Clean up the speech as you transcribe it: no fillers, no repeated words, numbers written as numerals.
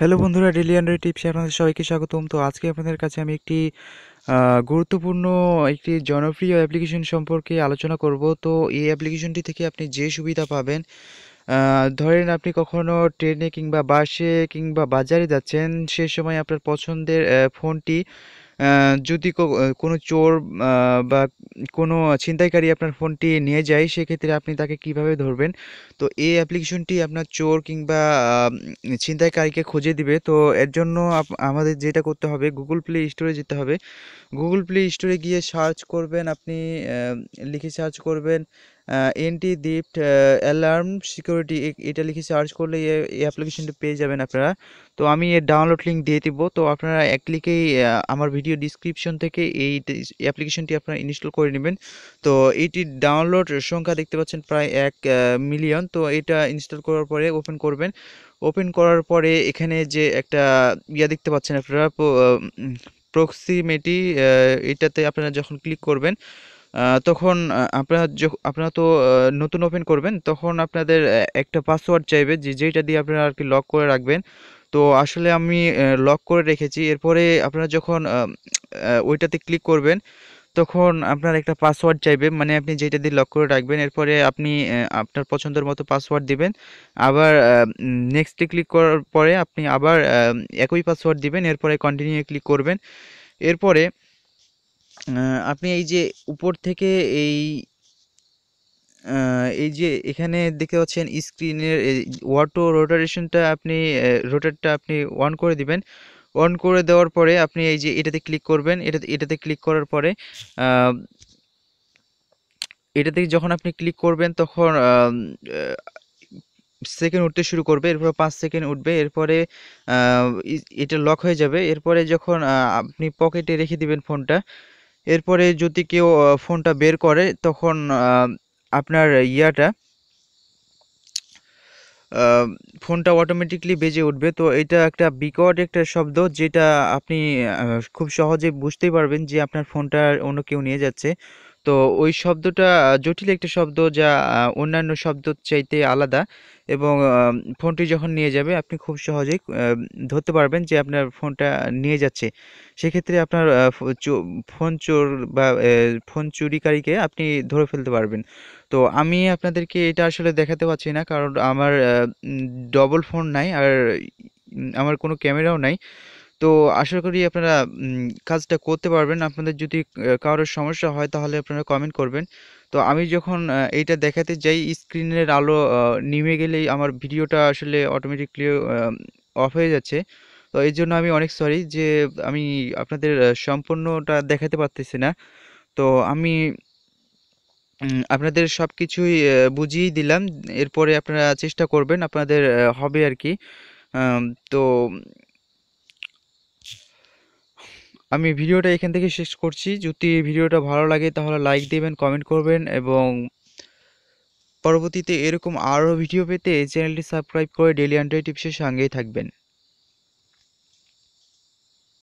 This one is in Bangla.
হ্যালো বন্ধুরা, ডেলি অ্যান্ড্রয়েড টিপসে আপনাদের সবাইকে স্বাগতম। তো আজকে আপনাদের কাছে আমি একটি গুরুত্বপূর্ণ একটি জনপ্রিয় অ্যাপ্লিকেশন সম্পর্কে আলোচনা করব। তো এই অ্যাপ্লিকেশনটি থেকে আপনি যে সুবিধা পাবেন, ধরেন আপনি কখনো ট্রেনে কিংবা বাসে কিংবা বাজারে যাচ্ছেন, সে সময় আপনার পছন্দের ফোনটি যদি কোনো চোর বা কোনো ছিনতাইকারী আপনার ফোনটি নিয়ে যায়, সেক্ষেত্রে আপনি তাকে কিভাবে ধরবেন। তো এই অ্যাপ্লিকেশনটি আপনার চোর কিংবা ছিনতাইকারীকে খুঁজে দিবে। তো এর জন্য আমাদের যেটা করতে হবে, গুগল প্লে স্টোরে যেতে হবে। গুগল প্লে স্টোরে গিয়ে সার্চ করবেন আপনি, লিখে সার্চ করবেন এনটি ডিপড অ্যালার্ম সিকিউরিটি, এটা লিখে সার্চ করলে এই অ্যাপ্লিকেশনটি পেয়ে যাবেন আপনারা। তো আমি এর ডাউনলোড লিঙ্ক দিয়ে দিব। তো আপনারা এক ক্লিকেই আমার ভিডিও ডিসক্রিপশন থেকে এই অ্যাপ্লিকেশনটি আপনারা ইনস্টল করে নেবেন। তো এইটির ডাউনলোড সংখ্যা দেখতে পাচ্ছেন প্রায় 1 মিলিয়ন। তো এটা ইনস্টল করার পরে ওপেন করবেন। ওপেন করার পরে এখানে যে একটা দেখতে পাচ্ছেন আপনারা, প্রক্সিমিটি, এটাতে আপনারা যখন ক্লিক করবেন তখন আপনারা তো নতুন ওপেন করবেন, তখন আপনাদের একটা পাসওয়ার্ড চাইবে, যেটা দিয়ে আপনারা আর কি লক করে রাখবেন। তো আসলে আমি লক করে রেখেছি। এরপরে আপনারা যখন ওইটাতে ক্লিক করবেন, তখন আপনার একটা পাসওয়ার্ড চাইবে, মানে আপনি যেটা দিয়ে লক করে রাখবেন। এরপরে আপনি আপনার পছন্দের মতো পাসওয়ার্ড দিবেন। আবার নেক্সটে ক্লিক করার পরে আপনি আবার একই পাসওয়ার্ড দিবেন। এরপরে কন্টিনিউ ক্লিক করবেন। এরপরে আপনি এই যে উপর থেকে এই এই যে এখানে দেখতে পাচ্ছেন স্ক্রিনের অটো রোটারেশনটা, আপনি রোটারটা আপনি অন করে দিবেন। অন করে দেওয়ার পরে আপনি এই যে এটাতে ক্লিক করবেন। এটাতে ক্লিক করার পরে আহ, এটাতে যখন আপনি ক্লিক করবেন, তখন সেকেন্ড উঠতে শুরু করবে। এরপর 5 সেকেন্ড উঠবে। এরপরে এটা লক হয়ে যাবে। এরপরে যখন আপনি পকেটে রেখে দিবেন ফোনটা, এরপরে যদি কেউ ফোনটা বের করে, তখন আপনার ইয়াটা আহ, ফোনটা অটোমেটিকলি বেজে উঠবে। তো এটা একটা বিকট একটা শব্দ, যেটা আপনি খুব সহজে বুঝতেই পারবেন যে আপনার ফোনটা অন্য কেউ নিয়ে যাচ্ছে। তো ওই শব্দটা জটিল একটা শব্দ, যা অন্যান্য শব্দ চাইতে আলাদা। এবং ফোনটি যখন নিয়ে যাবে, আপনি খুব সহজেই ধরতে পারবেন যে আপনার ফোনটা নিয়ে যাচ্ছে। সেক্ষেত্রে আপনার ফোন চোর বা ফোন চুরিকারীকে আপনি ধরে ফেলতে পারবেন। তো আমি আপনাদেরকে এটা আসলে দেখাতে পাচ্ছি না, কারণ আমার ডবল ফোন নাই, আর আমার কোনো ক্যামেরাও নাই। তো আশা করি আপনারা কাজটা করতে পারবেন। আপনাদের যদি কারোর সমস্যা হয়, তাহলে আপনারা কমেন্ট করবেন। তো আমি যখন এইটা দেখাতে যাই, স্ক্রিনের আলো নিভে গেলেই আমার ভিডিওটা আসলে অটোমেটিকলি অফ হয়ে যাচ্ছে। তো এই জন্য আমি অনেক সরি যে আমি আপনাদের সম্পূর্ণটা দেখাতে পারতেছি না। তো আমি আপনাদের সবকিছুই বুঝিয়েই দিলাম। এরপরে আপনারা চেষ্টা করবেন, আপনাদের হবে আর কি। আম, তো আমি ভিডিওটা এখান থেকে শেষ করছি। যদি ভিডিওটা ভালো লাগে, তাহলে লাইক দিবেন, কমেন্ট করবেন, এবং পরবর্তীতে এরকম আরও ভিডিও পেতে চ্যানেলটি সাবস্ক্রাইব করে ডেলি অ্যান্ড্রয়েড টিপসের সঙ্গেই থাকবেন।